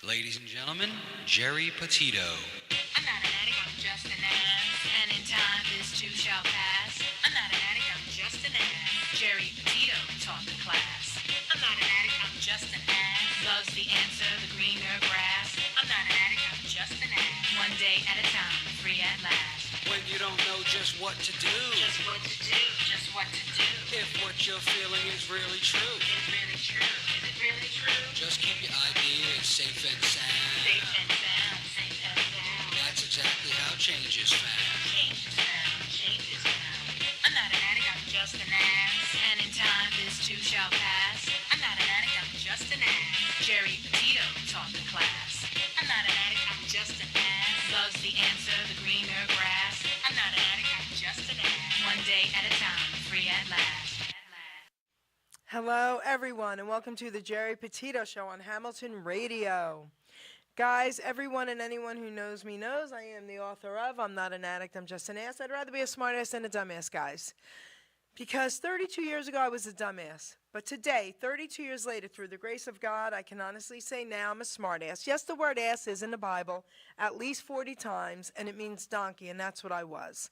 Ladies and gentlemen, Geri Petito. I'm not an addict, I'm just an ass. And in time, this too shall pass. I'm not an addict, I'm just an ass. Geri Petito taught the class. I'm not an addict, I'm just an ass. Loves the answer, the greener grass. I'm not an addict, I'm just an ass. One day at a time, free at last. When you don't know just what to do. Just what to do, just what to do. If what you're feeling is really true. It's really true, is it really true? Just keep your ideas safe and sound. Safe and sound, safe and sound. That's exactly how change is found. Change is found, change is found. I'm not an addict, I'm just an ass. And in time, this too shall pass. I'm not an addict, I'm just an ass. Geri Petito taught the class. I'm not an addict, I'm just an ass. Loves the answer, the greener grass. I'm not an addict, I'm just an ass. One day at a time, free at last. Hello, everyone, and welcome to the Geri Petito Show on Hamilton Radio. Guys, everyone and anyone who knows me knows I am the author of I'm Not an Addict, I'm Just an Ass. I'd rather be a smartass than a dumbass, guys. Because 32 years ago, I was a dumbass. But today, 32 years later, through the grace of God, I can honestly say now I'm a smartass. Yes, the word ass is in the Bible at least 40 times, and it means donkey, and that's what I was.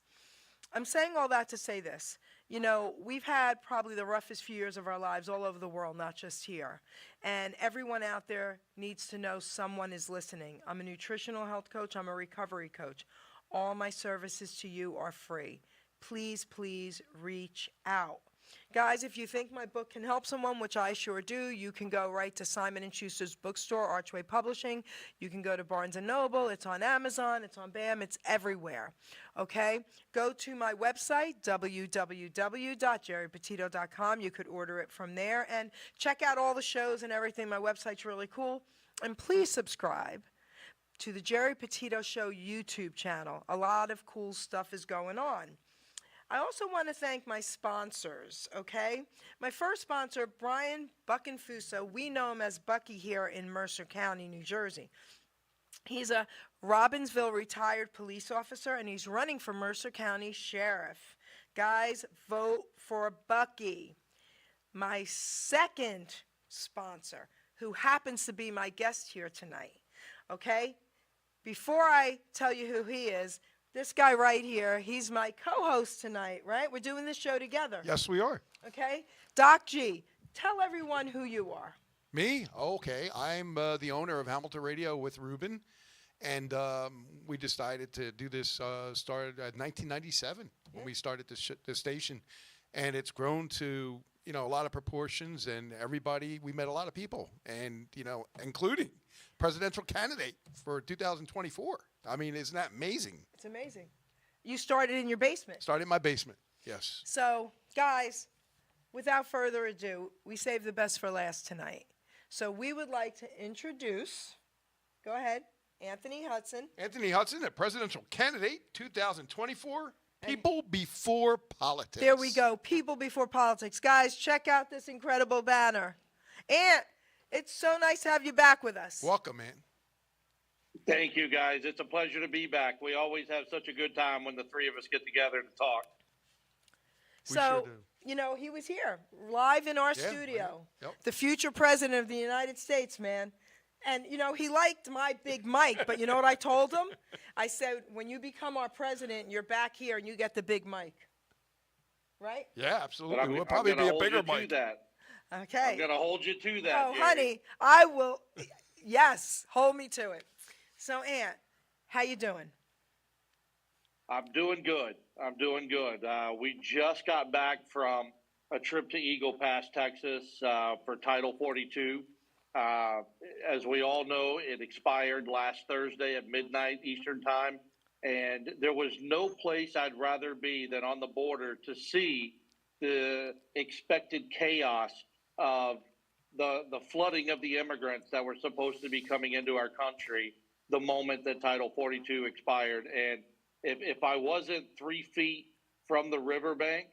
I'm saying all that to say this. You know, we've had probably the roughest few years of our lives all over the world, not just here. And everyone out there needs to know someone is listening. I'm a nutritional health coach. I'm a recovery coach. All my services to you are free. Please, please reach out. Guys, if you think my book can help someone, which I sure do, you can go right to Simon & Schuster's bookstore, Archway Publishing. You can go to Barnes & Noble. It's on Amazon. It's on BAM. It's everywhere. Okay? Go to my website, www.geripetito.com. You could order it from there. And check out all the shows and everything. My website's really cool. And please subscribe to the Geri Petito Show YouTube channel. A lot of cool stuff is going on. I also want to thank my sponsors, okay? My first sponsor, Brian Buckenfuso. We know him as Bucky here in Mercer County, New Jersey. He's a Robbinsville retired police officer, and he's running for Mercer County Sheriff. Guys, vote for Bucky. My second sponsor, who happens to be my guest here tonight, okay? Before I tell you who he is, this guy right here, he's my co-host tonight, right? We're doing this show together. Yes, we are. Okay? Doc G, tell everyone who you are. Me? Okay. I'm the owner of Hamilton Radio with Ruben, and we decided to do this, started at 1997 when we started the station, and it's grown to, you know, a lot of proportions, and everybody, we met a lot of people, and, you know, including presidential candidate for 2024. I mean, isn't that amazing? It's amazing. You started in your basement. Started in my basement, yes. So, guys, without further ado, we saved the best for last tonight. So we would like to introduce, go ahead, Anthony Hudson. Anthony Hudson, a presidential candidate, 2024, People Before Politics. There we go, People Before Politics. Guys, check out this incredible banner. Ant, it's so nice to have you back with us. Welcome, man. Thank you, guys. It's a pleasure to be back. We always have such a good time when the three of us get together to talk. So, sure do. You know, he was here, live in our studio. Right. Yep. The future president of the United States, man. And, you know, he liked my big mic, but you know what I told him? I said, when you become our president, you're back here and you get the big mic. Right? Yeah, absolutely. But We'll probably be a bigger mic. mic. Okay. I'm going to hold you to that, Oh, Jerry. honey, I will. Yes, hold me to it. So, Aunt, how you doing? I'm doing good. We just got back from a trip to Eagle Pass, Texas for Title 42. As we all know, it expired last Thursday at midnight Eastern time. And there was no place I'd rather be than on the border to see the expected chaos of the flooding of the immigrants that were supposed to be coming into our country the moment that Title 42 expired. And if I wasn't 3 feet from the riverbank,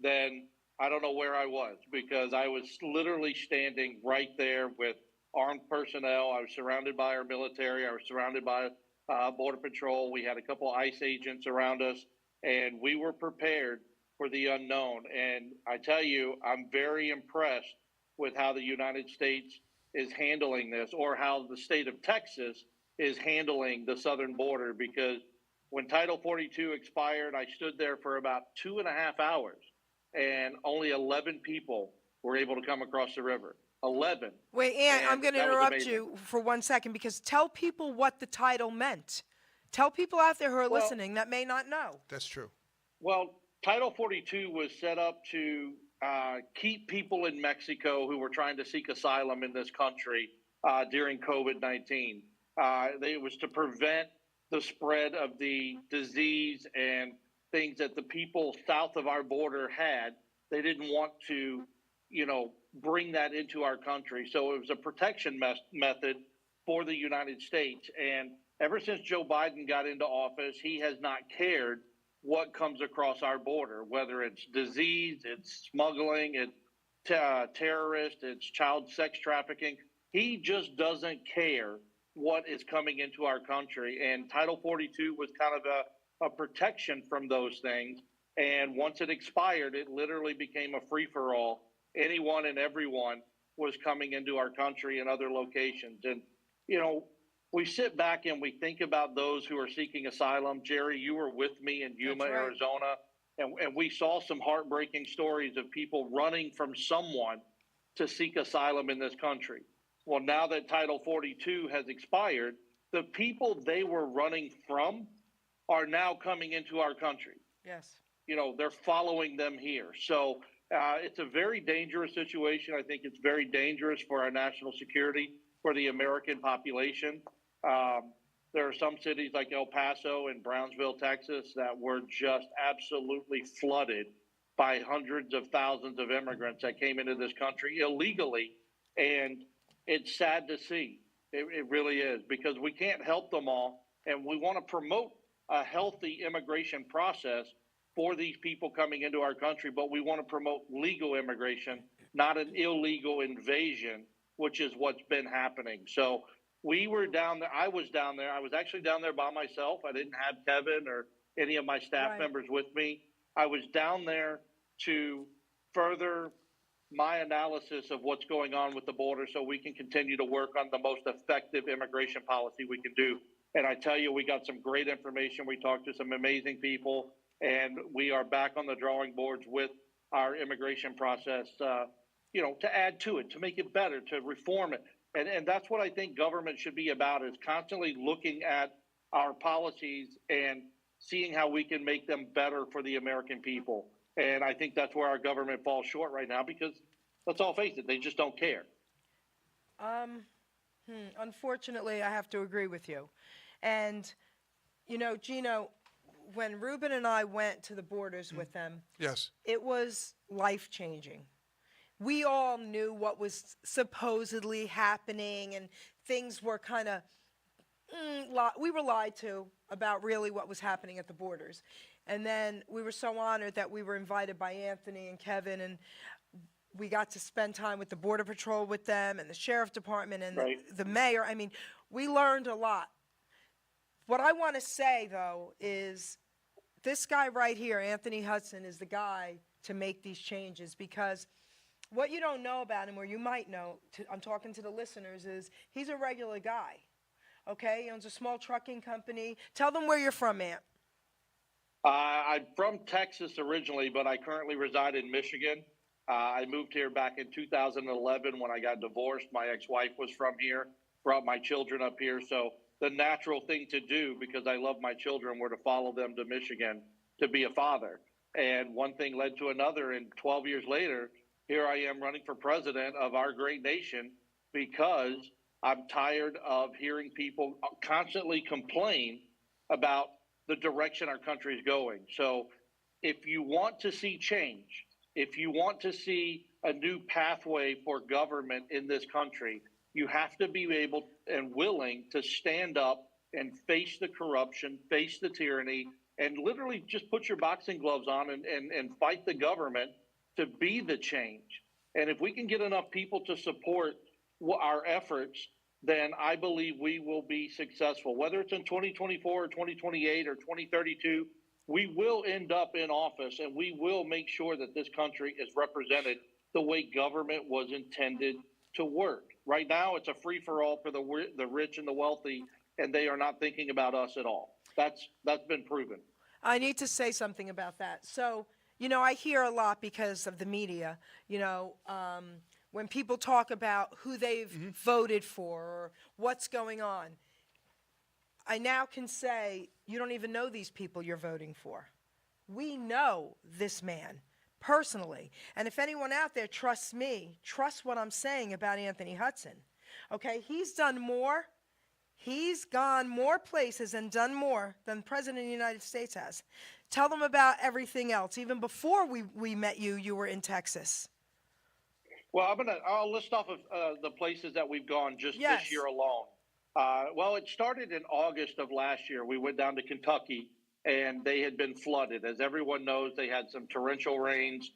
then I don't know where I was, because I was literally standing right there with armed personnel. I was surrounded by our military. I was surrounded by Border Patrol. We had a couple ICE agents around us, and we were prepared for the unknown. And I tell you, I'm very impressed with how the United States is handling this, or how the state of Texas is handling the southern border. Because when Title 42 expired, I stood there for about 2.5 hours, and only 11 people were able to come across the river. 11. Wait, Aunt, I'm And going to that was interrupt amazing. you for 1 second because tell people what the title meant. Tell people out there who are Well- listening that may not know. That's true. Well, Title 42 was set up to keep people in Mexico who were trying to seek asylum in this country during COVID-19. It was to prevent the spread of the disease and things that the people south of our border had. They didn't want to, bring that into our country. So it was a protection method for the United States. And ever since Joe Biden got into office, he has not cared what comes across our border, whether it's disease, it's smuggling, it's terrorist, it's child sex trafficking. He just doesn't care what is coming into our country. And Title 42 was kind of a protection from those things. And once it expired, it literally became a free-for-all. Anyone and everyone was coming into our country and other locations. And, we sit back and we think about those who are seeking asylum. Jerry, you were with me in Yuma, That's right. Arizona, and we saw some heartbreaking stories of people running from someone to seek asylum in this country. Well, now that Title 42 has expired, the people they were running from are now coming into our country. Yes. They're following them here. So it's a very dangerous situation. I think it's very dangerous for our national security, for the American population. There are some cities like El Paso and Brownsville, Texas, that were just absolutely flooded by hundreds of thousands of immigrants that came into this country illegally. And it's sad to see. It really is, because we can't help them all. And we want to promote a healthy immigration process for these people coming into our country, but we want to promote legal immigration, not an illegal invasion, which is what's been happening. So we were down there. I was down there. I was actually down there by myself. I didn't have Kevin or any of my staff Right. members with me. I was down there to further my analysis of what's going on with the border so we can continue to work on the most effective immigration policy we can do. And I tell you, we got some great information. We talked to some amazing people, and we are back on the drawing boards with our immigration process, to add to it, to make it better, to reform it. And that's what I think government should be about, is constantly looking at our policies and seeing how we can make them better for the American people. And I think that's where our government falls short right now, because let's all face it, they just don't care. Unfortunately, I have to agree with you. And, Gino, when Ruben and I went to the borders with them, Yes. it was life-changing. We all knew what was supposedly happening, and things were kind of, we were lied to about really what was happening at the borders. And then we were so honored that we were invited by Anthony and Kevin, and we got to spend time with the Border Patrol with them and the Sheriff Department and Right. the mayor. I mean, we learned a lot. What I want to say, though, is this guy right here, Anthony Hudson, is the guy to make these changes, because what you don't know about him, or you might know, I'm talking to the listeners, is he's a regular guy, okay? He owns a small trucking company. Tell them where you're from, Ant. I'm from Texas originally, but I currently reside in Michigan. I moved here back in 2011 when I got divorced. My ex-wife was from here, brought my children up here. So the natural thing to do, because I love my children, were to follow them to Michigan to be a father. And one thing led to another, and 12 years later, here I am running for president of our great nation, because I'm tired of hearing people constantly complain about the direction our country is going. So if you want to see change, if you want to see a new pathway for government in this country, you have to be able and willing to stand up and face the corruption, face the tyranny, and literally just put your boxing gloves on and fight the government to be the change. And if we can get enough people to support our efforts, then I believe we will be successful. Whether it's in 2024 or 2028 or 2032, we will end up in office, and we will make sure that this country is represented the way government was intended to work. Right now, it's a free-for-all for the rich and the wealthy, and they are not thinking about us at all. That's been proven. I need to say something about that. So, I hear a lot because of the media, when people talk about who they've voted for or what's going on. I now can say, you don't even know these people you're voting for. We know this man personally. And if anyone out there trusts me, trust what I'm saying about Anthony Hudson. Okay, he's done more. He's gone more places and done more than the President of the United States has. Tell them about everything else. Even before we met you, you were in Texas. Well, I'll list off of the places that we've gone just Yes. this year alone. Well, it started in August of last year. We went down to Kentucky, and they had been flooded. As everyone knows, they had some torrential rains.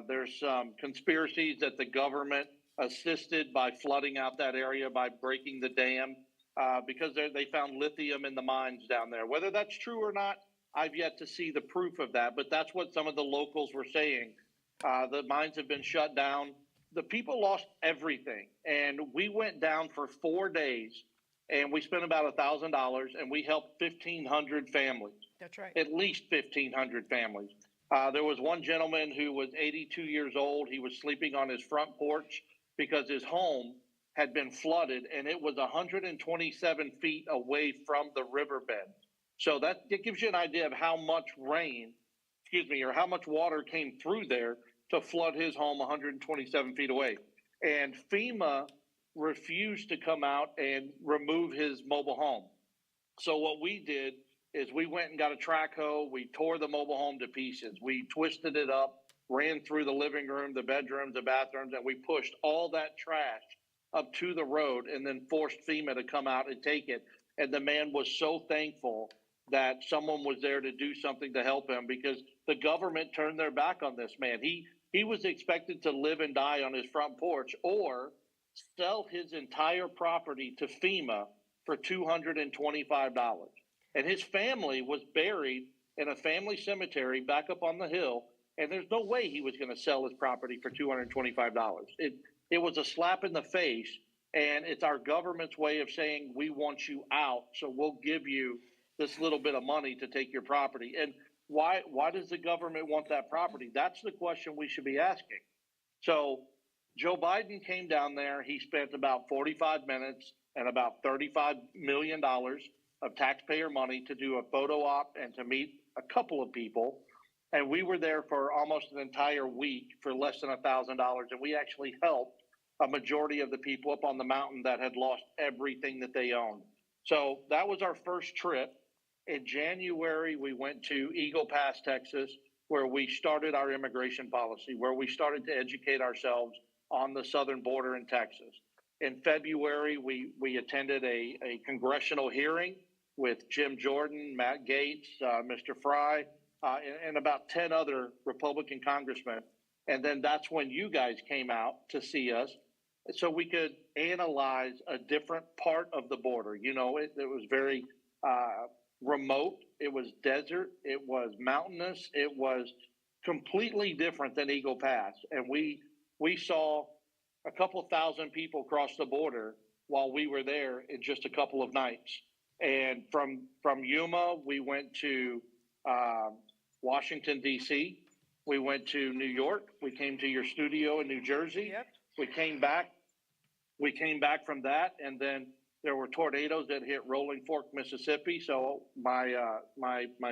There's some conspiracies that the government assisted by flooding out that area by breaking the dam because they found lithium in the mines down there. Whether that's true or not, I've yet to see the proof of that, but that's what some of the locals were saying. The mines have been shut down. The people lost everything, and we went down for 4 days, and we spent about $1,000, and we helped 1,500 families. That's right. At least 1,500 families. There was one gentleman who was 82 years old. He was sleeping on his front porch because his home had been flooded, and it was 127 feet away from the riverbed. So that gives you an idea of how much or how much water came through there to flood his home 127 feet away. And FEMA refused to come out and remove his mobile home. So what we did is we went and got a track hoe. We tore the mobile home to pieces. We twisted it up, ran through the living room, the bedrooms, the bathrooms, and we pushed all that trash up to the road and then forced FEMA to come out and take it. And the man was so thankful that someone was there to do something to help him because the government turned their back on this man. He was expected to live and die on his front porch or sell his entire property to FEMA for $225. And his family was buried in a family cemetery back up on the hill, and there's no way he was going to sell his property for $225. It was a slap in the face, and it's our government's way of saying we want you out, so we'll give you this little bit of money to take your property. And why does the government want that property? That's the question we should be asking. So Joe Biden came down there. He spent about 45 minutes and about $35 million of taxpayer money to do a photo op and to meet a couple of people. And we were there for almost an entire week for less than $1,000. And we actually helped a majority of the people up on the mountain that had lost everything that they owned. So that was our first trip. In January, we went to Eagle Pass, Texas, where we started our immigration policy, where we started to educate ourselves on the southern border in Texas. In February, we attended a congressional hearing with Jim Jordan, Matt Gaetz, Mr. Fry, and about 10 other Republican congressmen. And then that's when you guys came out to see us so we could analyze a different part of the border. You know, it was very remote. It was desert. It was mountainous. It was completely different than Eagle Pass. And we saw a couple thousand people cross the border while we were there in just a couple of nights. And from Yuma, we went to Washington, D.C. We went to New York. We came to your studio in New Jersey. Yep. We came back from that, and then there were tornadoes that hit Rolling Fork, Mississippi. So my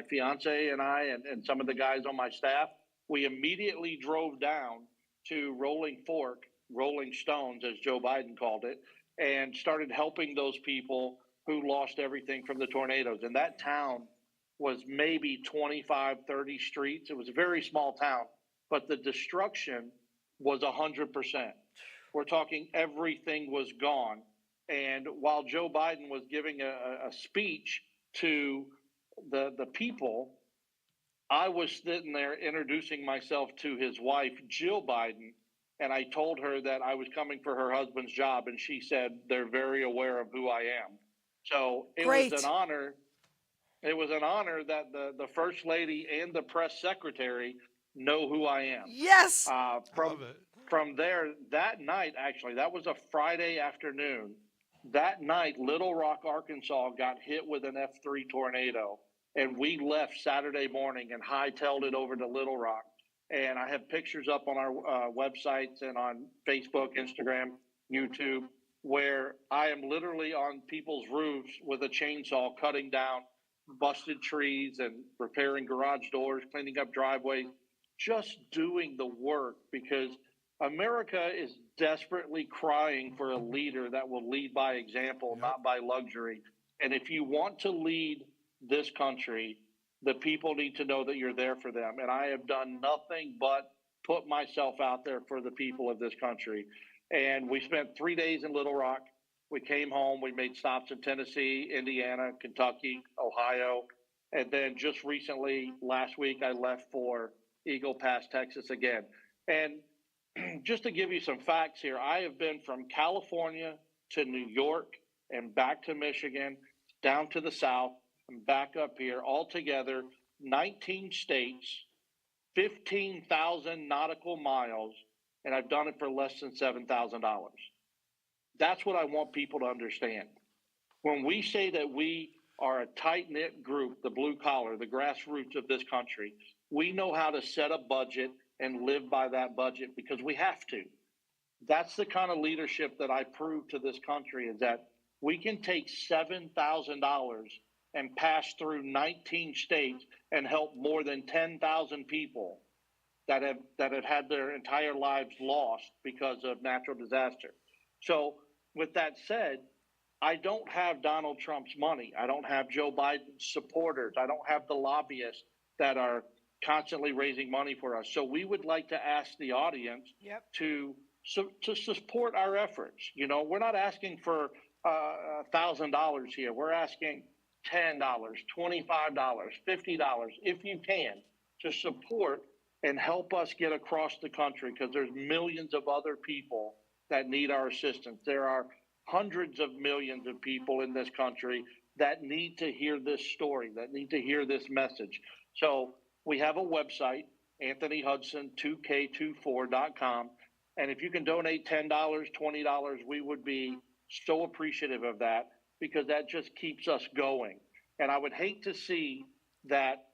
fiance and I and some of the guys on my staff, we immediately drove down to Rolling Fork, Rolling Stones, as Joe Biden called it, and started helping those people who lost everything from the tornadoes. And that town was maybe 25, 30 streets. It was a very small town, but the destruction was 100%. We're talking everything was gone. And while Joe Biden was giving a speech to the people, I was sitting there introducing myself to his wife, Jill Biden, and I told her that I was coming for her husband's job, and she said they're very aware of who I am. So it Great. was an honor. It was an honor that the First Lady and the press secretary know who I am. Yes. I love it. from there, that night, actually, that was a Friday afternoon. That night, Little Rock, Arkansas got hit with an F3 tornado. And we left Saturday morning and hightailed it over to Little Rock. And I have pictures up on our websites and on Facebook, Instagram, YouTube, where I am literally on people's roofs with a chainsaw cutting down busted trees and repairing garage doors, cleaning up driveways, just doing the work because America is desperately crying for a leader that will lead by example, not by luxury. And if you want to lead this country, the people need to know that you're there for them. And I have done nothing but put myself out there for the people of this country. And we spent 3 days in Little Rock. We came home. We made stops in Tennessee, Indiana, Kentucky, Ohio. And then just recently, last week, I left for Eagle Pass, Texas again. And just to give you some facts here, I have been from California to New York and back to Michigan, down to the South, and back up here, altogether 19 states, 15,000 nautical miles, and I've done it for less than $7,000. That's what I want people to understand. When we say that we are a tight-knit group, the blue collar, the grassroots of this country, we know how to set a budget and live by that budget because we have to. That's the kind of leadership that I prove to this country is that we can take $7,000 and pass through 19 states and help more than 10,000 people that have had their entire lives lost because of natural disaster. So with that said, I don't have Donald Trump's money. I don't have Joe Biden's supporters. I don't have the lobbyists that are constantly raising money for us. So we would like to ask the audience to support our efforts. You know, we're not asking for $1,000 here. We're asking $10, $25, $50, if you can, to support and help us get across the country because there's millions of other people that need our assistance. There are hundreds of millions of people in this country that need to hear this story, that need to hear this message. So we have a website, AnthonyHudson2K24.com. And if you can donate $10, $20, we would be so appreciative of that because that just keeps us going. And I would hate to see that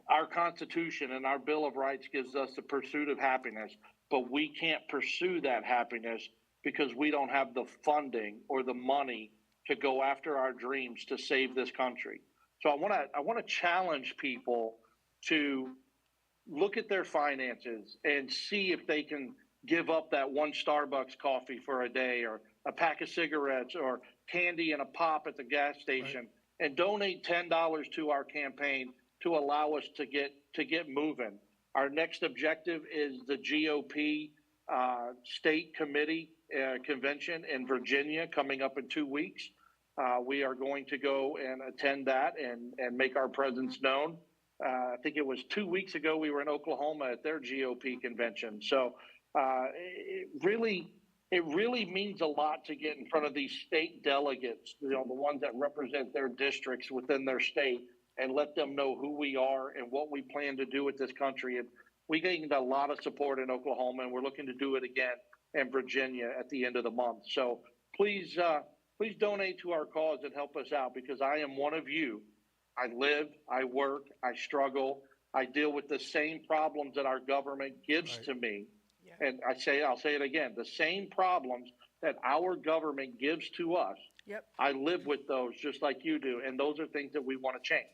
our Constitution and our Bill of Rights gives us the pursuit of happiness, but we can't pursue that happiness because we don't have the funding or the money to go after our dreams to save this country. So I want to challenge people to look at their finances and see if they can give up that one Starbucks coffee for a day or a pack of cigarettes or candy and a pop at the gas station and donate $10 to our campaign to allow us to get moving. Our next objective is the GOP state committee convention in Virginia coming up in 2 weeks. We are going to go and attend that and make our presence known. I think it was 2 weeks ago we were in Oklahoma at their GOP convention. So it really means a lot to get in front of these state delegates, you know, the ones that represent their districts within their state, and let them know who we are and what we plan to do with this country. And we gained a lot of support in Oklahoma, and we're looking to do it again in Virginia at the end of the month. So please donate to our cause and help us out because I am one of you. I live, I work, I struggle. I deal with the same problems that our government gives to me. Yeah. And I'll say it again, the same problems that our government gives to us. Yep. I live with those just like you do. And those are things that we want to change.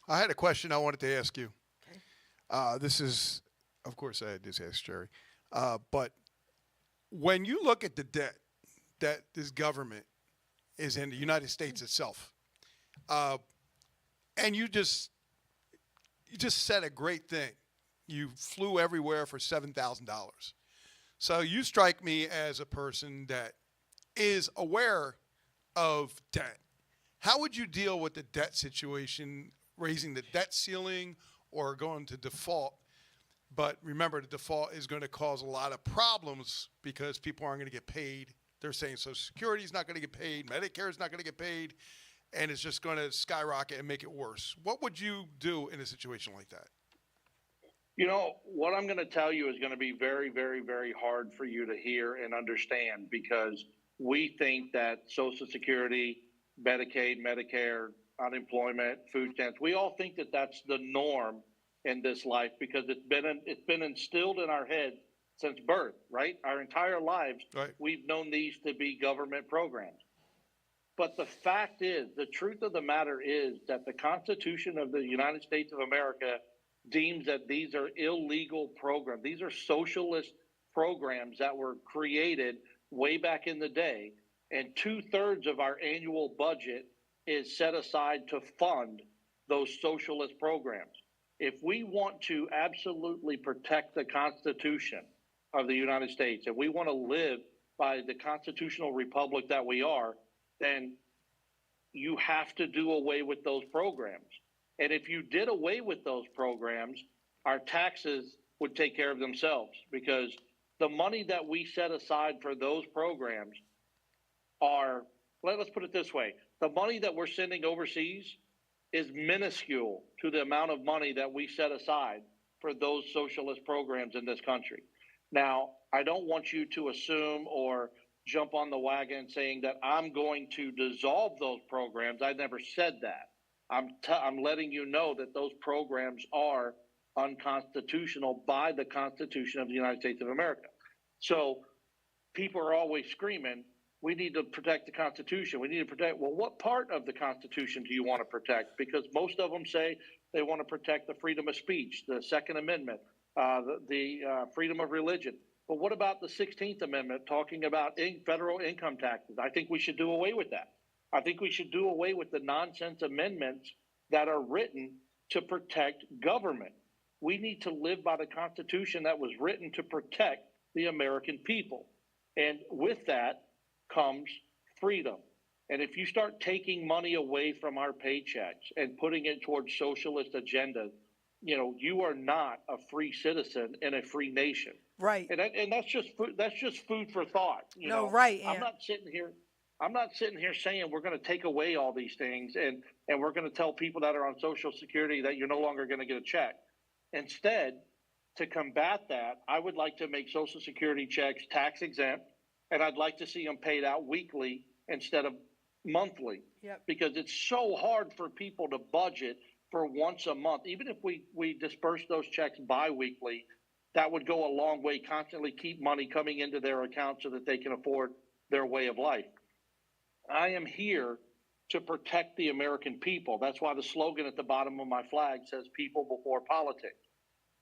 I had a question I wanted to ask you. Okay. This is, of course, I just asked Jerry. But when you look at the debt that this government is in the United States itself, and you just said a great thing. You flew everywhere for $7,000. So you strike me as a person that is aware of debt. How would you deal with the debt situation, raising the debt ceiling or going to default? But remember, the default is going to cause a lot of problems because people aren't going to get paid. They're saying Social Security is not going to get paid, Medicare is not going to get paid, and it's just going to skyrocket and make it worse. What would you do in a situation like that? You know, what I'm going to tell you is going to be very, very, very hard for you to hear and understand because we think that Social Security, Medicaid, Medicare, unemployment, food stamps, we all think that that's the norm in this life because it's been instilled in our head since birth, right? Our entire lives, Right. we've known these to be government programs. But the fact is, the truth of the matter is that the Constitution of the United States of America deems that these are illegal programs. These are socialist programs that were created way back in the day. And 2/3 of our annual budget is set aside to fund those socialist programs. If we want to absolutely protect the Constitution of the United States and we want to live by the constitutional republic that we are, then you have to do away with those programs. And if you did away with those programs, our taxes would take care of themselves because the money that we set aside for those programs are, let's put it this way, the money that we're sending overseas is minuscule to the amount of money that we set aside for those socialist programs in this country. Now, I don't want you to assume or jump on the wagon saying that I'm going to dissolve those programs. I never said that. I'm letting you know that those programs are unconstitutional by the Constitution of the United States of America. So people are always screaming, we need to protect the Constitution. We need to protect. Well, what part of the Constitution do you want to protect? Because most of them say they want to protect the freedom of speech, the Second Amendment, the freedom of religion. But what about the 16th Amendment talking about federal income taxes? I think we should do away with that. I think we should do away with the nonsense amendments that are written to protect government. We need to live by the Constitution that was written to protect the American people. And with that comes freedom. And if you start taking money away from our paychecks and putting it towards socialist agendas, you know, you are not a free citizen in a free nation. Right. And that's just food for thought. You know, right. I'm not sitting here saying we're going to take away all these things and we're going to tell people that are on Social Security that you're no longer going to get a check. Instead, to combat that, I would like to make Social Security checks tax exempt, and I'd like to see them paid out weekly instead of monthly. Yep. Because it's so hard for people to budget for once a month. Even if we disperse those checks bi-weekly, that would go a long way, constantly keep money coming into their account so that they can afford their way of life. I am here to protect the American people. That's why the slogan at the bottom of my flag says people before politics.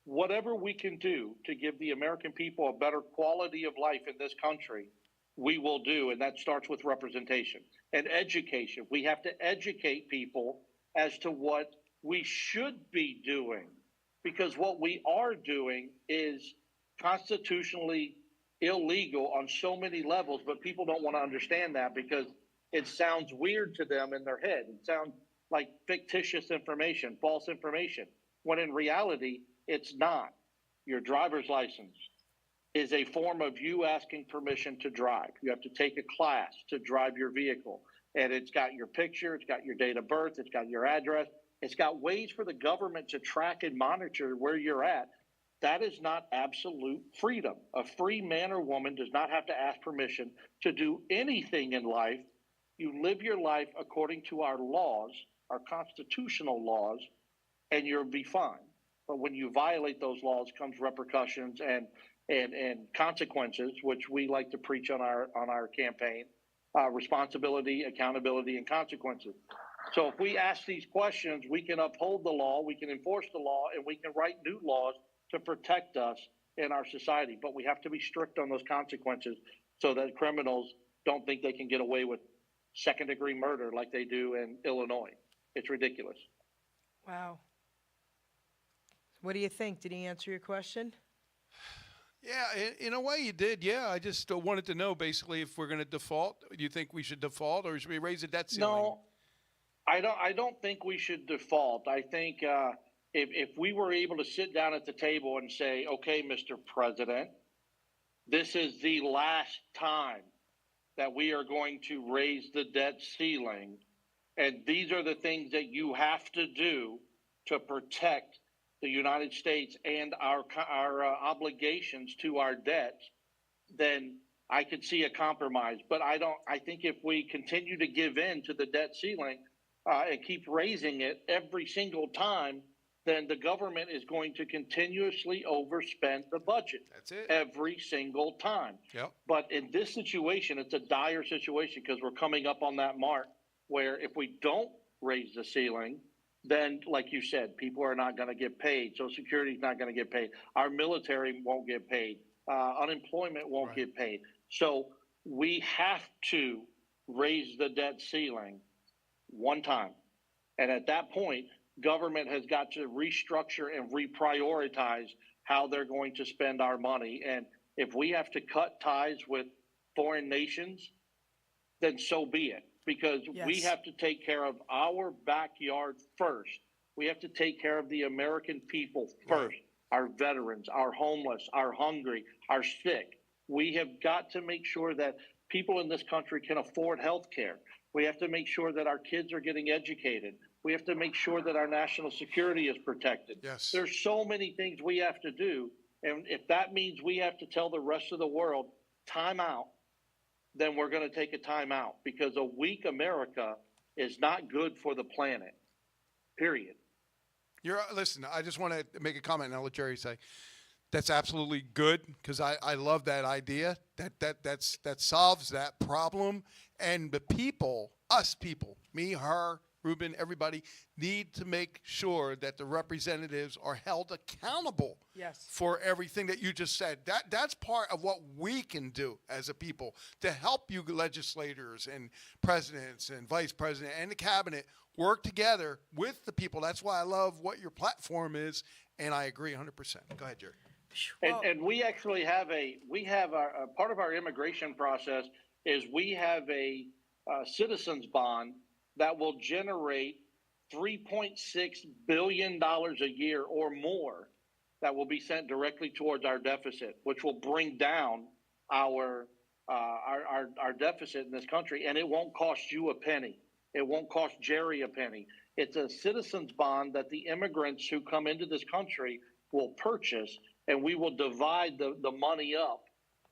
Whatever we can do to give the American people a better quality of life in this country, we will do. And that starts with representation and education. We have to educate people as to what we should be doing, because what we are doing is constitutionally illegal on so many levels, but people don't want to understand that because it sounds weird to them in their head. It sounds like fictitious information, false information, when in reality, it's not. Your driver's license is a form of you asking permission to drive. You have to take a class to drive your vehicle, and it's got your picture, it's got your date of birth, it's got your address, it's got ways for the government to track and monitor where you're at. That is not absolute freedom. A free man or woman does not have to ask permission to do anything in life. You live your life according to our laws, our constitutional laws, and you'll be fine. But when you violate those laws comes repercussions and consequences, which we like to preach on our campaign, responsibility, accountability, and consequences. So if we ask these questions, we can uphold the law, we can enforce the law, and we can write new laws to protect us in our society. But we have to be strict on those consequences so that criminals don't think they can get away with second-degree murder like they do in Illinois. It's ridiculous. Wow. What do you think? Did he answer your question? Yeah, in a way you did. Yeah, I just wanted to know basically if we're going to default. Do you think we should default, or should we raise the debt ceiling? No, I don't think we should default. I think if we were able to sit down at the table and say, okay, Mr. President, this is the last time that we are going to raise the debt ceiling, and these are the things that you have to do to protect the United States and our obligations to our debts, then I could see a compromise. But I don't. I think if we continue to give in to the debt ceiling and keep raising it every single time, then the government is going to continuously overspend the budget. That's it. Every single time. Yep. But in this situation, it's a dire situation because we're coming up on that mark where if we don't raise the ceiling, then, like you said, people are not going to get paid. Social Security is not going to get paid. Our military won't get paid. Unemployment won't get paid. So we have to raise the debt ceiling one time. And at that point, government has got to restructure and reprioritize how they're going to spend our money. And if we have to cut ties with foreign nations, then so be it. Because we have to take care of our backyard first. We have to take care of the American people first. Our veterans, our homeless, our hungry, our sick. We have got to make sure that people in this country can afford health care. We have to make sure that our kids are getting educated. We have to make sure that our national security is protected. Yes. There's so many things we have to do. And if that means we have to tell the rest of the world, time out, then we're going to take a time out, because a weak America is not good for the planet, period. Listen, I just want to make a comment, and I'll let Jerry say. That's absolutely good, because I love that idea. That solves that problem. And the people, us people, me, her, Ruben, everybody, need to make sure that the representatives are held accountable for everything that you just said. That's part of what we can do as a people to help you legislators and presidents and vice president and the cabinet work together with the people. That's why I love what your platform is, and I agree 100%. Go ahead, Jerry. And we actually have a part of our immigration process is we have a citizens bond that will generate $3.6 billion a year or more that will be sent directly towards our deficit, which will bring down our deficit in this country. And it won't cost you a penny. It won't cost Jerry a penny. It's a citizens bond that the immigrants who come into this country will purchase, and we will divide the money up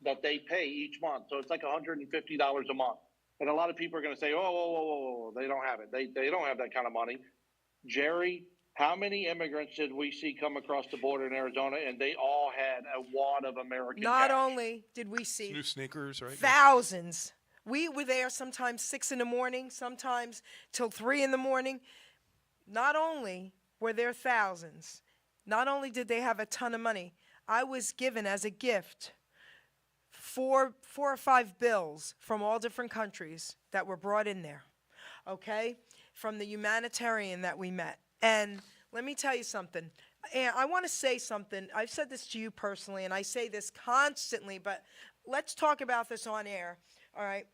that they pay each month. So it's like $150 a month. And a lot of people are going to say, whoa, they don't have it. They don't have that kind of money. Jerry, how many immigrants did we see come across the border in Arizona, and they all had a wad of American Not cash? only did we see New sneakers, right? thousands. We were there sometimes 6 in the morning, sometimes till 3 in the morning. Not only were there thousands, not only did they have a ton of money, I was given as a gift four or five bills from all different countries that were brought in there, okay, from the humanitarian that we met. And let me tell you something. And I want to say something. I've said this to you personally, and I say this constantly, but let's talk about this on air, all right?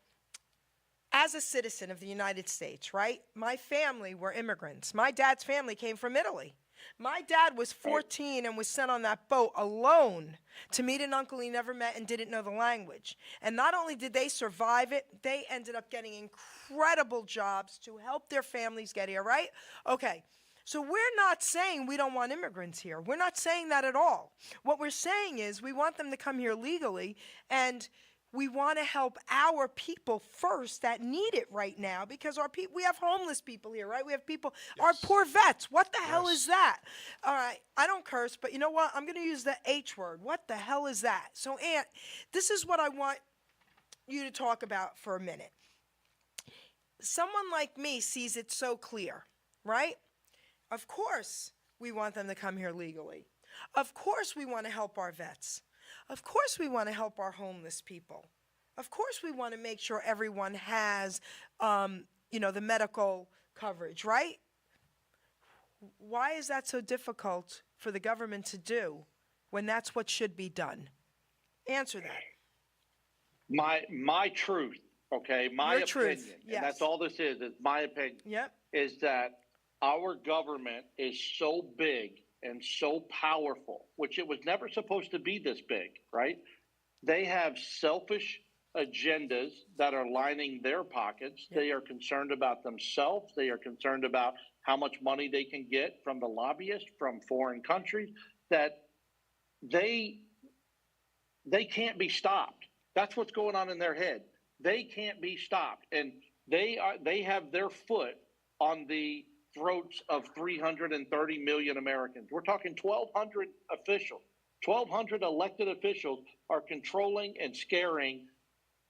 As a citizen of the United States, right, my family were immigrants. My dad's family came from Italy. My dad was 14 and was sent on that boat alone to meet an uncle he never met and didn't know the language. And not only did they survive it, they ended up getting incredible jobs to help their families get here, right? Okay, so we're not saying we don't want immigrants here. We're not saying that at all. What we're saying is we want them to come here legally, and we want to help our people first that need it right now, because we have homeless people here, right? We have people, our poor vets. What the hell is that? All right, I don't curse, but you know what? I'm going to use the H word. What the hell is that? So, Aunt, this is what I want you to talk about for a minute. Someone like me sees it so clear, right? Of course we want them to come here legally. Of course we want to help our vets. Of course we want to help our homeless people. Of course we want to make sure everyone has, the medical coverage, right? Why is that so difficult for the government to do when that's what should be done? Answer that. My truth, okay, my Your opinion, truth, yes. and that's all this is my opinion, is that our government is so big and so powerful, which it was never supposed to be this big, right? They have selfish agendas that are lining their pockets. They are concerned about themselves. They are concerned about how much money they can get from the lobbyists from foreign countries, that they can't be stopped. That's what's going on in their head. They can't be stopped, and they have their foot on the throats of 330 million Americans. We're talking 1,200 officials, 1,200 elected officials are controlling and scaring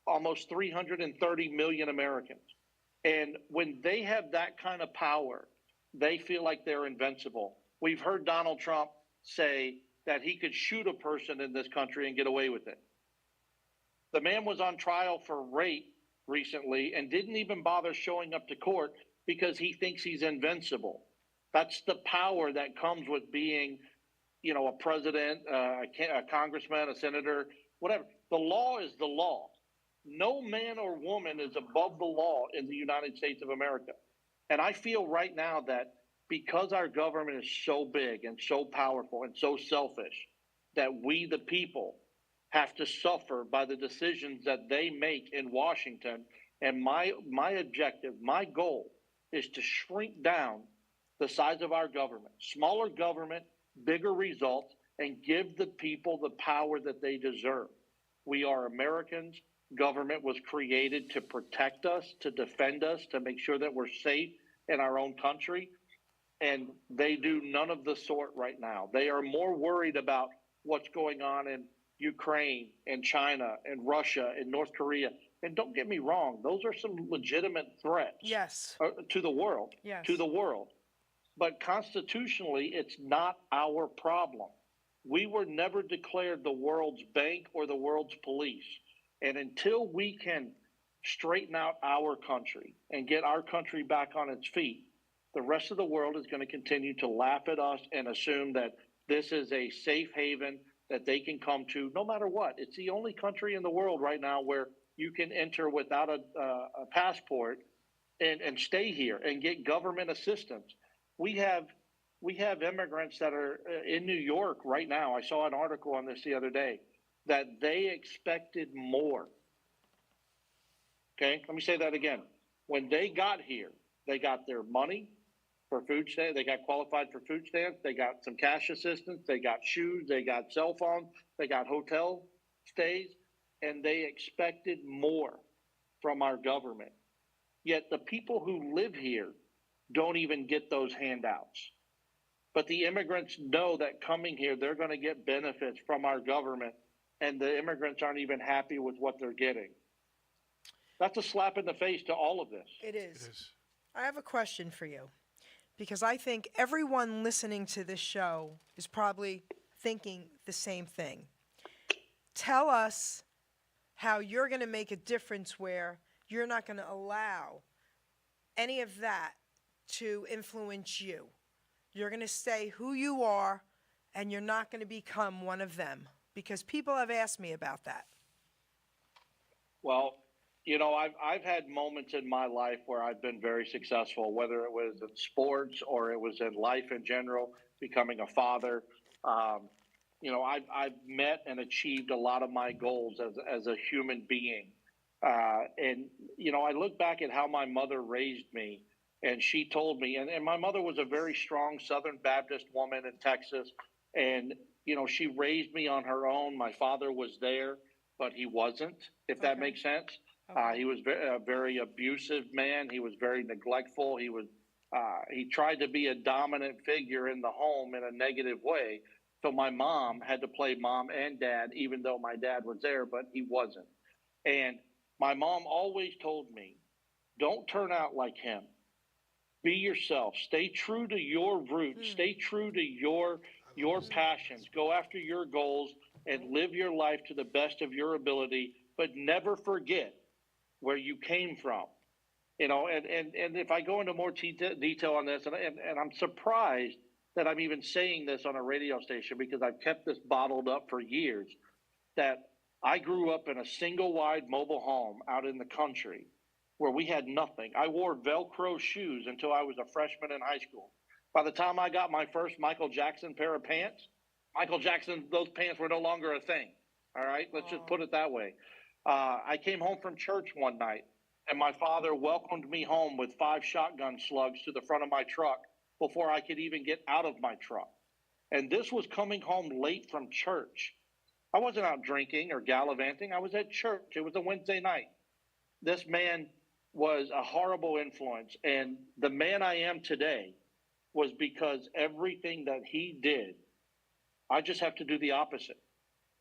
almost 330 million Americans. And when they have that kind of power, they feel like they're invincible. We've heard Donald Trump say that he could shoot a person in this country and get away with it. The man was on trial for rape recently and didn't even bother showing up to court because he thinks he's invincible. That's the power that comes with being, a president, a congressman, a senator, whatever. The law is the law. No man or woman is above the law in the United States of America. And I feel right now that because our government is so big and so powerful and so selfish, that we, the people, have to suffer by the decisions that they make in Washington. And my objective, my goal, is to shrink down the size of our government, smaller government, bigger results, and give the people the power that they deserve. We are Americans. Government was created to protect us, to defend us, to make sure that we're safe in our own country. And they do none of the sort right now. They are more worried about what's going on in Ukraine and China and Russia and North Korea. And don't get me wrong, those are some legitimate threats. Yes. To the world. Yes. To the world. But constitutionally, it's not our problem. We were never declared the world's bank or the world's police. And until we can straighten out our country and get our country back on its feet, the rest of the world is going to continue to laugh at us and assume that this is a safe haven that they can come to no matter what. It's the only country in the world right now where you can enter without a passport and stay here and get government assistance. We have immigrants that are in New York right now. I saw an article on this the other day that they expected more. Okay, let me say that again. When they got here, they got their money for food stamps. They got qualified for food stamps. They got some cash assistance. They got shoes. They got cell phones. They got hotel stays. And they expected more from our government. Yet the people who live here don't even get those handouts. But the immigrants know that coming here, they're going to get benefits from our government, and the immigrants aren't even happy with what they're getting. That's a slap in the face to all of this. It is. I have a question for you, because I think everyone listening to this show is probably thinking the same thing. Tell us how you're going to make a difference where you're not going to allow any of that to influence you. You're going to stay who you are, and you're not going to become one of them, because people have asked me about that. Well, I've had moments in my life where I've been very successful, whether it was in sports or it was in life in general, becoming a father. I've met and achieved a lot of my goals as a human being. And I look back at how my mother raised me, and she told me, and my mother was a very strong Southern Baptist woman in Texas. And, she raised me on her own. My father was there, but he wasn't, if that makes sense. Okay. He was a very abusive man. He was very neglectful. He tried to be a dominant figure in the home in a negative way. So my mom had to play mom and dad, even though my dad was there, but he wasn't. And my mom always told me, don't turn out like him. Be yourself. Stay true to your roots. Stay true to your passions. Go after your goals and live your life to the best of your ability, but never forget where you came from. And if I go into more detail on this, and I'm surprised that I'm even saying this on a radio station, because I've kept this bottled up for years, that I grew up in a single-wide mobile home out in the country where we had nothing. I wore Velcro shoes until I was a freshman in high school. By the time I got my first Michael Jackson pair of pants, those pants were no longer a thing. All right, let's just put it that way. I came home from church one night, and my father welcomed me home with 5 shotgun slugs to the front of my truck before I could even get out of my truck. And this was coming home late from church. I wasn't out drinking or gallivanting. I was at church. It was a Wednesday night. This man was a horrible influence. And the man I am today was because everything that he did, I just have to do the opposite,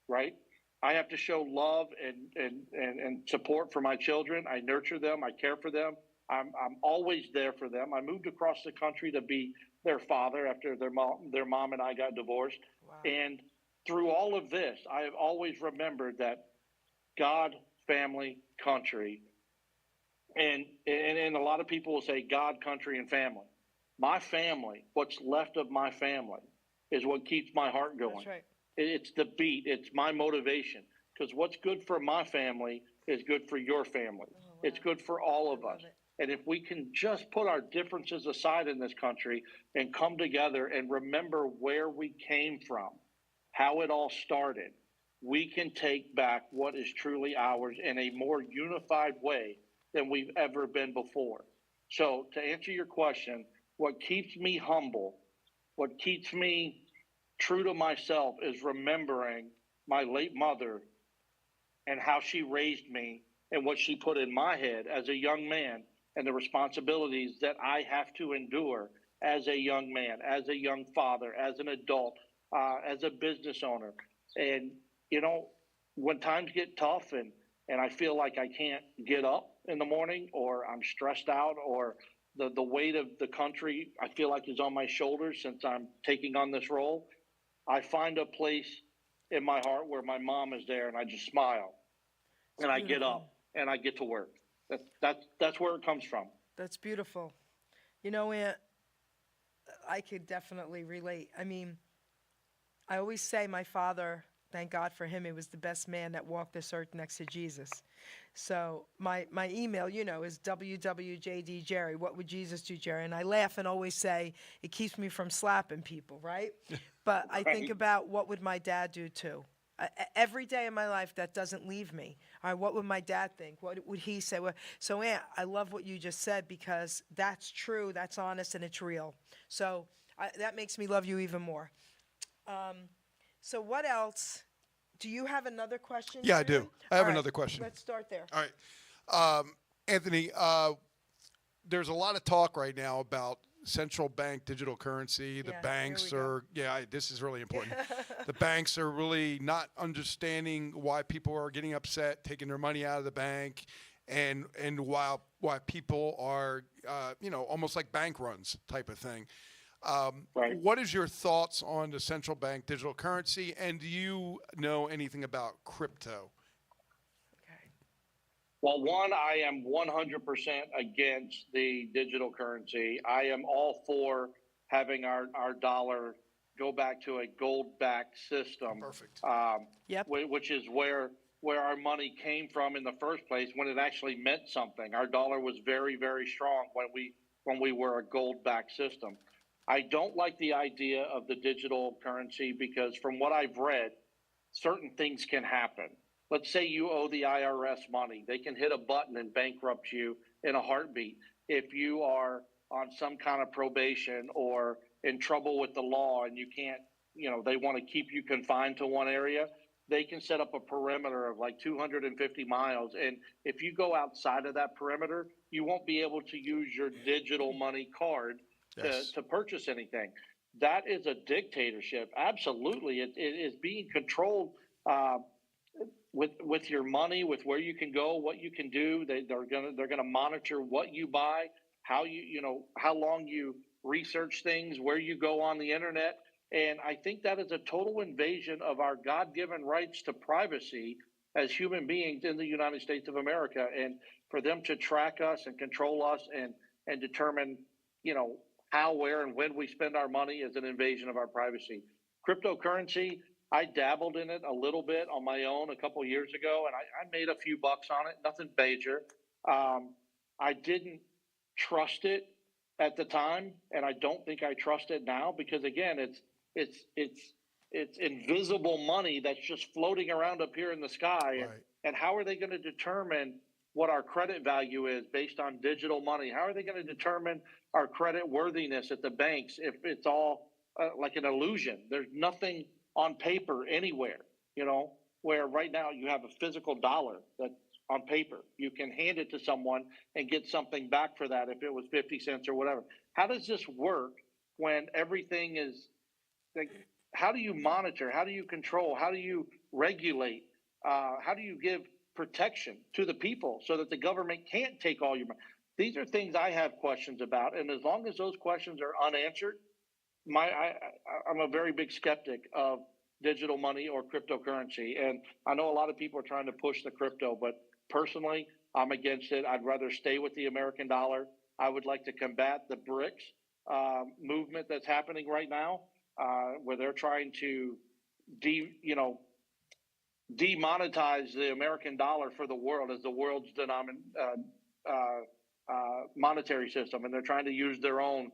right? I have to show love and support for my children. I nurture them. I care for them. I'm always there for them. I moved across the country to be their father after their mom and I got divorced. Wow. And through all of this, I have always remembered that God, family, country, and a lot of people will say God, country, and family. My family, what's left of my family, is what keeps my heart going. That's right. It's the beat. It's my motivation. Because what's good for my family is good for your family. Oh, wow. It's good for all of I love us. it. And if we can just put our differences aside in this country and come together and remember where we came from, how it all started, we can take back what is truly ours in a more unified way than we've ever been before. So to answer your question, what keeps me humble, what keeps me true to myself is remembering my late mother and how she raised me and what she put in my head as a young man and the responsibilities that I have to endure as a young man, as a young father, as an adult, as a business owner. And, you know, when times get tough and I feel like I can't get up in the morning or I'm stressed out or the weight of the country I feel like is on my shoulders since I'm taking on this role, I find a place in my heart where my mom is there and I just smile and I get up and I get to work. That's where it comes from. That's beautiful. You know, Aunt, I could definitely relate. I mean, I always say my father, thank God for him, he was the best man that walked this earth next to Jesus. So my email, you know, is WWJD Jerry. What would Jesus do, Jerry? And I laugh and always say it keeps me from slapping people, right? But I think about what would my dad do too. Every day of my life that doesn't leave me. All right, what would my dad think? What would he say? So, Aunt, I love what you just said because that's true, that's honest, and it's real. So that makes me love you even more. So what else? Do you have another question? Yeah, I do. Jerry? I have All right, another question. Let's start there. All right. Anthony, there's a lot of talk right now about central bank digital currency. The Yeah, banks here we go. this is really important. The banks are really not understanding why people are getting upset, taking their money out of the bank, and why people are, almost like bank runs type of thing. Right. What is your thoughts on the central bank digital currency, and do you know anything about crypto? Okay. Well, one, I am 100% against the digital currency. I am all for having our dollar go back to a gold-backed system. Perfect. Yep. Which is where our money came from in the first place when it actually meant something. Our dollar was very, very strong when we were a gold-backed system. I don't like the idea of the digital currency because from what I've read, certain things can happen. Let's say you owe the IRS money. They can hit a button and bankrupt you in a heartbeat. If you are on some kind of probation or in trouble with the law and you can't, they want to keep you confined to one area, they can set up a perimeter of like 250 miles. And if you go outside of that perimeter, you won't be able to use your digital money card to purchase anything. That is a dictatorship. Absolutely. It is being controlled with your money, with where you can go, what you can do. They're gonna monitor what you buy, how how long you research things, where you go on the internet. And I think that is a total invasion of our God-given rights to privacy as human beings in the United States of America. And for them to track us and control us and determine, how, where, and when we spend our money is an invasion of our privacy. Cryptocurrency, I dabbled in it a little bit on my own a couple of years ago, and I made a few bucks on it, nothing major. I didn't trust it at the time, and I don't think I trust it now because, again, it's invisible money that's just floating around up here in the sky. Right. And how are they going to determine what our credit value is based on digital money? How are they going to determine our credit worthiness at the banks if it's all like an illusion? There's nothing on paper anywhere, where right now you have a physical dollar that's on paper. You can hand it to someone and get something back for that if it was 50 cents or whatever. How does this work when everything is like, how do you monitor? How do you control? How do you regulate? How do you give protection to the people so that the government can't take all your money? These are things I have questions about, and as long as those questions are unanswered, I'm a very big skeptic of digital money or cryptocurrency. And I know a lot of people are trying to push the crypto, but personally, I'm against it. I'd rather stay with the American dollar. I would like to combat the BRICS movement that's happening right now, where they're trying to demonetize the American dollar for the world as the world's monetary system, and they're trying to use their own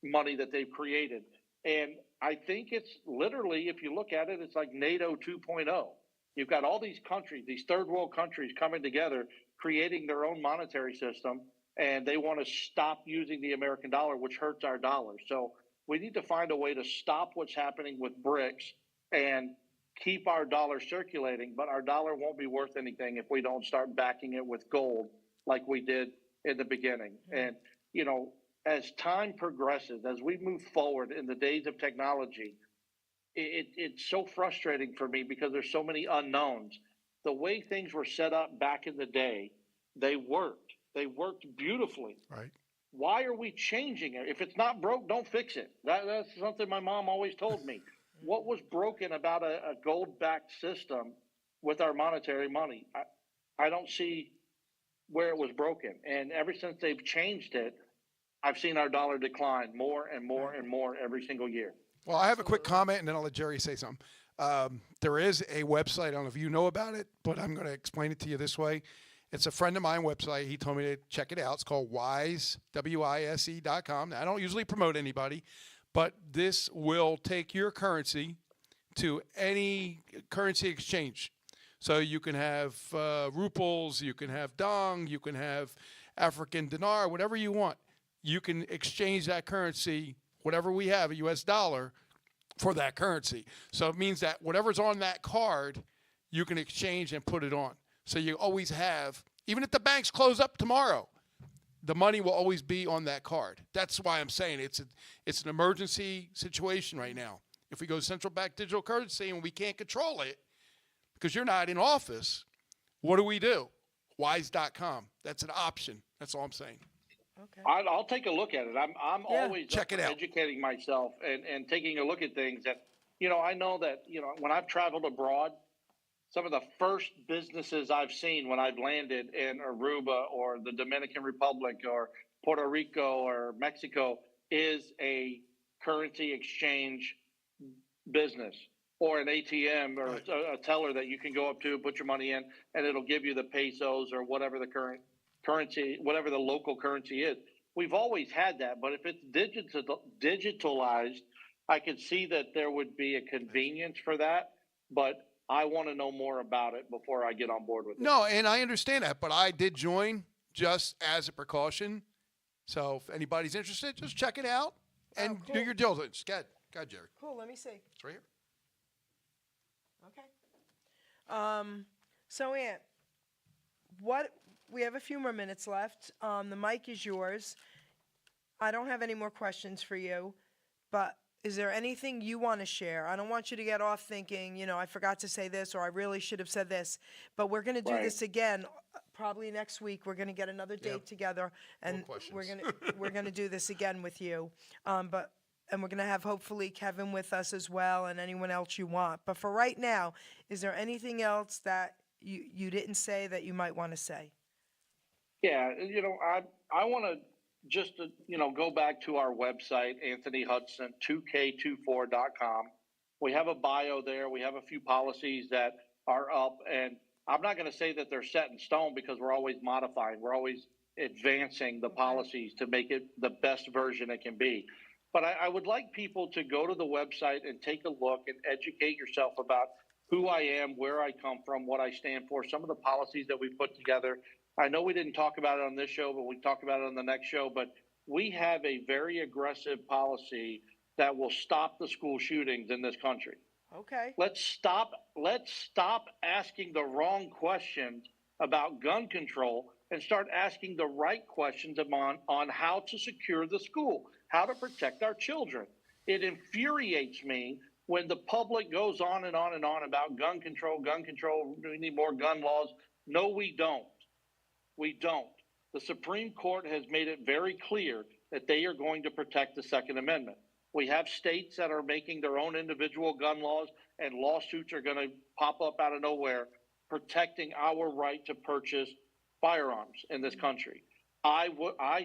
money that they've created. And I think it's literally, if you look at it, it's like NATO 2.0. You've got all these countries, these third world countries coming together, creating their own monetary system, and they want to stop using the American dollar, which hurts our dollar. So we need to find a way to stop what's happening with BRICS and keep our dollar circulating, but our dollar won't be worth anything if we don't start backing it with gold like we did in the beginning. And, as time progresses, as we move forward in the days of technology, it's so frustrating for me because there's so many unknowns. The way things were set up back in the day, they worked. They worked beautifully. Right. Why are we changing it? If it's not broke, don't fix it. That's something my mom always told me. What was broken about a gold-backed system with our monetary money? I don't see where it was broken. And ever since they've changed it, I've seen our dollar decline more and more and more every single year. Well, I have a quick comment, and then I'll let Jerry say something. There is a website. I don't know if you know about it, but I'm going to explain it to you this way. It's a friend of mine website. He told me to check it out. It's called Wise, WISE.com. Now, I don't usually promote anybody, but this will take your currency to any currency exchange. So you can have ruples, you can have dong, you can have African dinar, whatever you want. You can exchange that currency, whatever we have, a U.S. dollar, for that currency. So it means that whatever's on that card, you can exchange and put it on. So you always have, even if the banks close up tomorrow, the money will always be on that card. That's why I'm saying it's an emergency situation right now. If we go central bank digital currency and we can't control it because you're not in office, what do? Wise.com. That's an option. That's all I'm saying. Okay. I'll take a look at it. I'm always check it out. Educating myself and taking a look at things that, I know that, when I've traveled abroad, some of the first businesses I've seen when I've landed in Aruba or the Dominican Republic or Puerto Rico or Mexico is a currency exchange business or an ATM or a teller that you can go up to, put your money in, and it'll give you the pesos or whatever the current currency, whatever the local currency is. We've always had that, but if it's digitalized, I could see that there would be a convenience for that, but I want to know more about it before I get on board with it. No, and I understand that, but I did join just as a precaution. So if anybody's interested, just check it out and cool. do your diligence. Go ahead, Jerry. Cool. Let me see. It's right here. Okay. So, Aunt, we have a few more minutes left. The mic is yours. I don't have any more questions for you, but is there anything you want to share? I don't want you to get off thinking, I forgot to say this or I really should have said this, but we're going to do this again probably next week. We're going to get another date together and we're going to do this again with you. And we're going to have hopefully Kevin with us as well and anyone else you want. But for right now, is there anything else that you didn't say that you might want to say? Yeah, I want to just go back to our website, Anthony Hudson, 2K24.com. We have a bio there. We have a few policies that are up, and I'm not going to say that they're set in stone because we're always modifying. We're always advancing the policies to make it the best version it can be. But I would like people to go to the website and take a look and educate yourself about who I am, where I come from, what I stand for, some of the policies that we put together. I know we didn't talk about it on this show, but we talked about it on the next show. But we have a very aggressive policy that will stop the school shootings in this country. Okay. Let's stop asking the wrong questions about gun control and start asking the right questions on how to secure the school, how to protect our children. It infuriates me when the public goes on and on and on about gun control, we need more gun laws. No, we don't. We don't. The Supreme Court has made it very clear that they are going to protect the Second Amendment. We have states that are making their own individual gun laws, and lawsuits are going to pop up out of nowhere protecting our right to purchase firearms in this country. I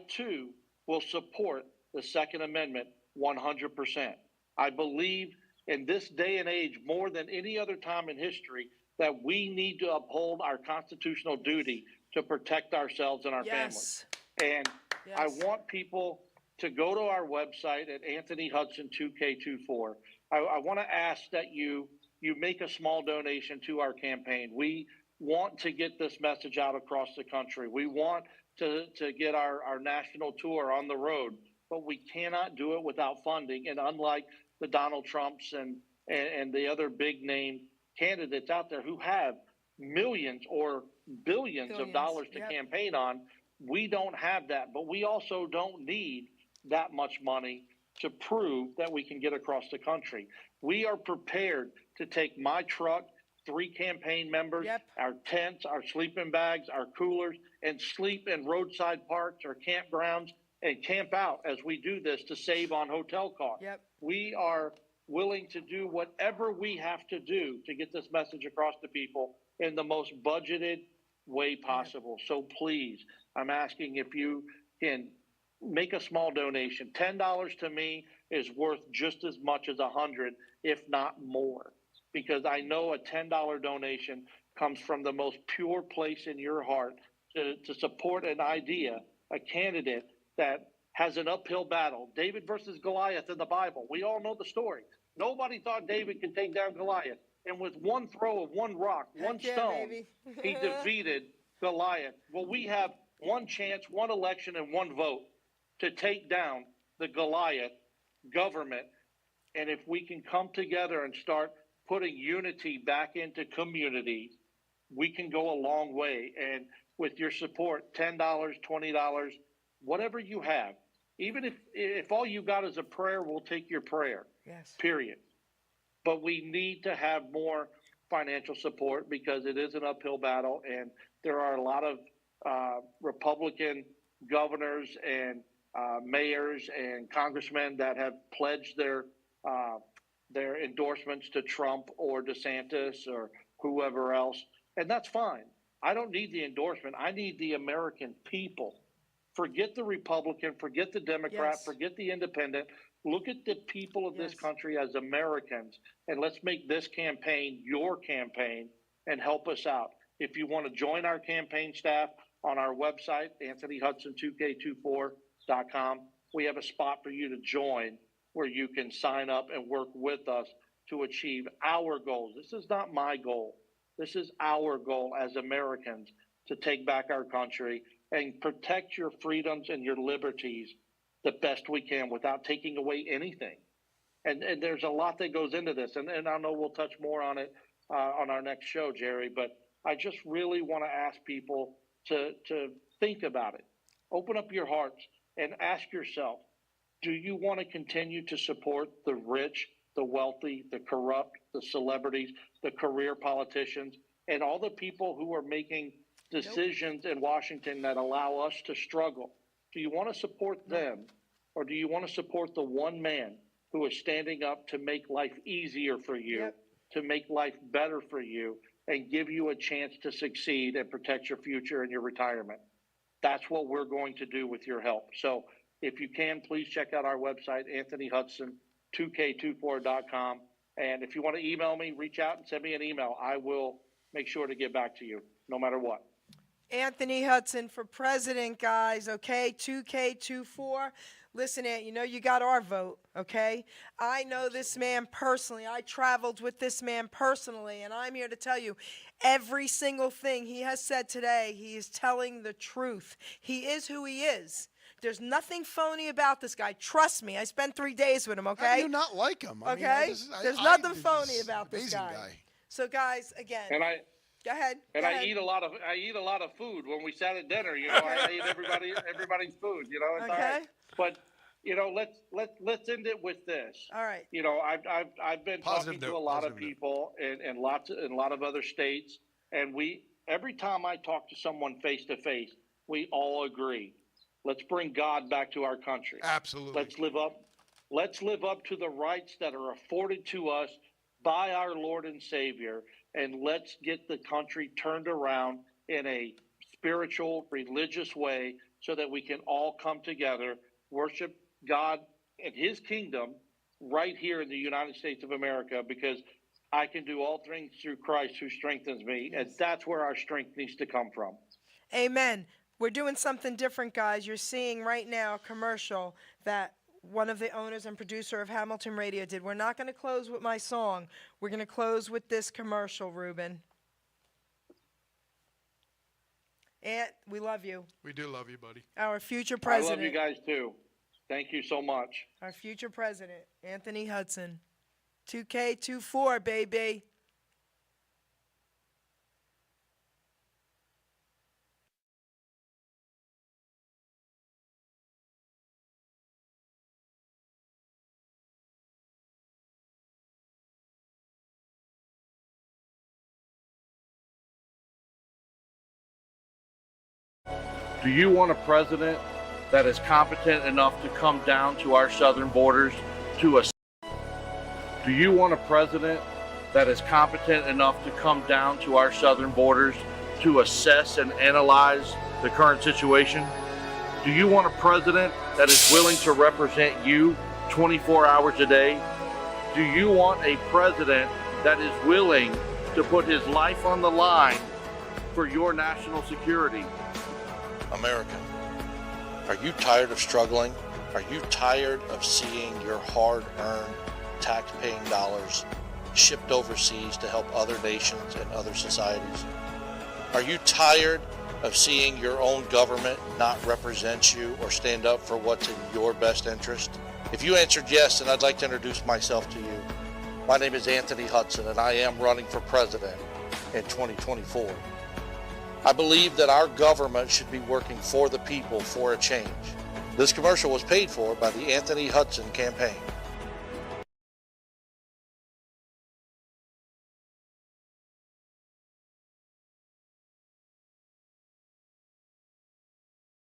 too will support the Second Amendment 100%. I believe in this day and age, more than any other time in history, that we need to uphold our constitutional duty to protect ourselves and our families. And I want people to go to our website at Anthony Hudson 2K24. I want to ask that you make a small donation to our campaign. We want to get this message out across the country. We want to get our national tour on the road, but we cannot do it without funding. And unlike the Donald Trumps and the other big name candidates out there who have millions or billions of dollars to campaign on, we don't have that. But we also don't need that much money to prove that we can get across the country. We are prepared to take my truck, 3 campaign members, our tents, our sleeping bags, our coolers, and sleep in roadside parks or campgrounds and camp out as we do this to save on hotel costs. We are willing to do whatever we have to do to get this message across to people in the most budgeted way possible. So please, I'm asking if you can make a small donation. $10 to me is worth just as much as $100, if not more, because I know a $10 donation comes from the most pure place in your heart to support an idea, a candidate that has an uphill battle. David versus Goliath in the Bible. We all know the story. Nobody thought David could take down Goliath. And with one throw of one rock, one stone, he defeated Goliath. Well, we have one chance, one election, and one vote to take down the Goliath government. And if we can come together and start putting unity back into communities, we can go a long way. And with your support, $10, $20, whatever you have, even if all you got is a prayer, we'll take your prayer, period. But we need to have more financial support because it is an uphill battle. And there are a lot of Republican governors and mayors and congressmen that have pledged their endorsements to Trump or DeSantis or whoever else. And that's fine. I don't need the endorsement. I need the American people. Forget the Republican, forget the Democrat, forget the independent. Look at the people of this country as Americans, and let's make this campaign your campaign and help us out. If you want to join our campaign staff on our website, AnthonyHudson2K24.com, we have a spot for you to join where you can sign up and work with us to achieve our goals. This is not my goal. This is our goal as Americans to take back our country and protect your freedoms and your liberties the best we can without taking away anything. And there's a lot that goes into this. And I know we'll touch more on it on our next show, Jerry, but I just really want to ask people to think about it. Open up your hearts and ask yourself, do you want to continue to support the rich, the wealthy, the corrupt, the celebrities, the career politicians, and all the people who are making decisions in Washington that allow us to struggle? Do you want to support them, or do you want to support the one man who is standing up to make life easier for you, to make life better for you, and give you a chance to succeed and protect your future and your retirement? That's what we're going to do with your help. So if you can, please check out our website, AnthonyHudson2K24.com. And if you want to email me, reach out and send me an email. I will make sure to get back to you no matter what. Anthony Hudson for president, guys, okay? 2K24. Listen, Aunt, you know you got our vote, okay? I know this man personally. I traveled with this man personally, and I'm here to tell you every single thing he has said today, he is telling the truth. He is who he is. There's nothing phony about this guy. Trust me. I spent 3 days with him, How okay? do you not like him? I mean, Okay? There's nothing phony he's about this amazing guy. So, guys, again, And I go ahead. and go I ahead. eat a lot of food when we sat at dinner. You know, I eat everybody's food. You know, it's all Okay. right. But you know, let's end it with this. All right. You know, I've been Positive talking to note, a lot of positive note. people in a lot of other states, and every time I talk to someone face to face, we all agree. Let's bring God back to our country. Absolutely. Let's live up to the rights that are afforded to us by our Lord and Savior, and let's get the country turned around in a spiritual, religious way so that we can all come together, worship God and his kingdom right here in the United States of America, because I can do all things through Christ who strengthens me, and that's where our strength needs to come from. Amen. We're doing something different, guys. You're seeing right now a commercial that one of the owners and producer of Hamilton Radio did. We're not going to close with my song. We're going to close with this commercial, Ruben. Aunt, we love you. We do love you, buddy. Our future president. I love you guys too. Thank you so much. Our future president, Anthony Hudson. 2K24, baby. Do you want a president that is competent enough to come down to our southern borders to assess? Do you want a president that is competent enough to come down to our southern borders to assess and analyze the current situation? Do you want a president that is willing to represent you 24 hours a day? Do you want a president that is willing to put his life on the line for your national security? American, are you tired of struggling? Are you tired of seeing your hard-earned tax-paying dollars shipped overseas to help other nations and other societies? Are you tired of seeing your own government not represent you or stand up for what's in your best interest? If you answered yes, then I'd like to introduce myself to you. My name is Anthony Hudson, and I am running for president in 2024. I believe that our government should be working for the people for a change. This commercial was paid for by the Anthony Hudson campaign.